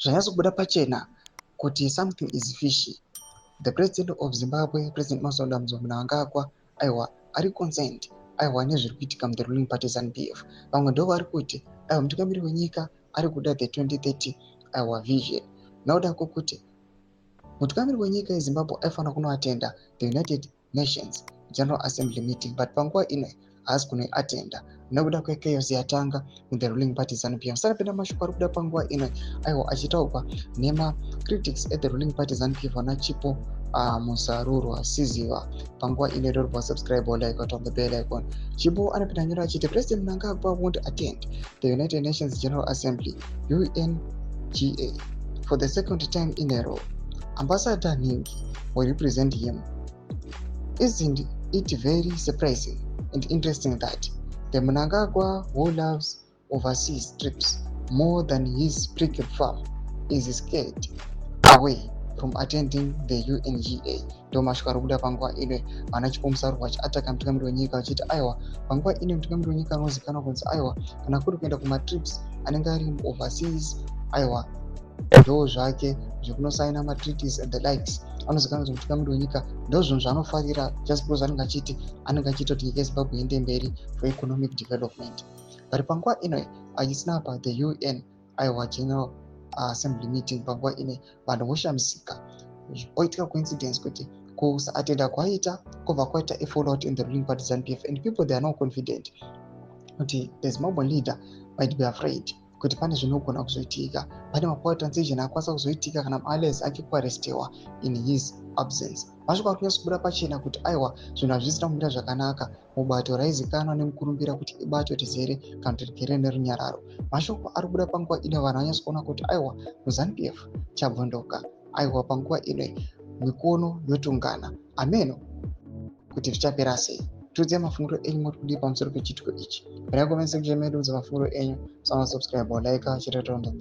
zvanyatsobuda pachena kuti something is fishy. The president of Zimbabwe, President Mnangagwa, aiwa ari concerned aiwa nezviri kuitika mu the ruling party ZANU-PF. Vamwe ndo vari kuti aiwa mutungamiriri wenyika ari kuda the 2030 aiwa vision. Nauda kuti mutungamiriri wenyika yeZimbabwe aifanira kunoatenda the United Nations General Assembly meeting, but panguva ino haasi kunoatenda nekuda kwechaos yatanga mu the ruling party ZANU-PF. Saka penda mashoko ari kuda panguva ino aiwa achitaurwa nema critics at the ruling party ZANU-PF vana chipo musarurwa asiziva panguva ino rorwa subscribe or like on the bell icon. Chipo anapinda nyora achiti President Mnangagwa won't attend the United Nations General Assembly UNGA for the second time in a row. Ambassador Ning will represent him. Isn't it very surprising and interesting that the Mnangagwa who loves overseas trips more than his prickly farm is scared away from attending the UNGA? Ndo mashoko ari kuda panguva ino vana chipomusarurwa chiataka mutungamiriri wenyika vachiti aiwa panguva ino mutungamiriri wenyika anozikanwa kunzi aiwa kana kuri kuenda kumatrips anenge ari overseas aiwa ndo zvake zvekunosaina matreaties and the likes anozikanwa kuti mutungamiriri wenyika ndo zvinhu zvaanofarira just because anenge achiti kuti nyika yeZimbabwe iende mberi for economic development. But panguva ino achisina pa the UN aiwa General Assembly meeting panguva ino vanhu voshamisika. Oitika coincidence kuti kusaatenda kwaita kubva kwaita a fallout in the ruling party ZANU-PF, and people they are not confident kuti the Zimbabwean leader might be afraid kuti pane zvinogona kuzoitika, pane mapower transition akwanisa kuzoitika kana maallies ake kuarestiwa in his absence. Mashoko ari kunyatsobuda pachena kuti aiwa zvinhu hazvisina kumira zvakanaka mubato raizikanwa nemukurumbira kuti ibato rizere kana kuti rigere nerunyararo. Mashoko ari kubuda panguva ino vanhu vanyatsoona kuti aiwa muZANU-PF chabvunduka, aiwa panguva ino mikono yotungana. Ameno kuti zvichapera sei? Tudze mafunguro enyu muri kudii pamusoro pechitiko ichi? Regai comment section medu mafunguro enyu, subscribe or like, chiretondo.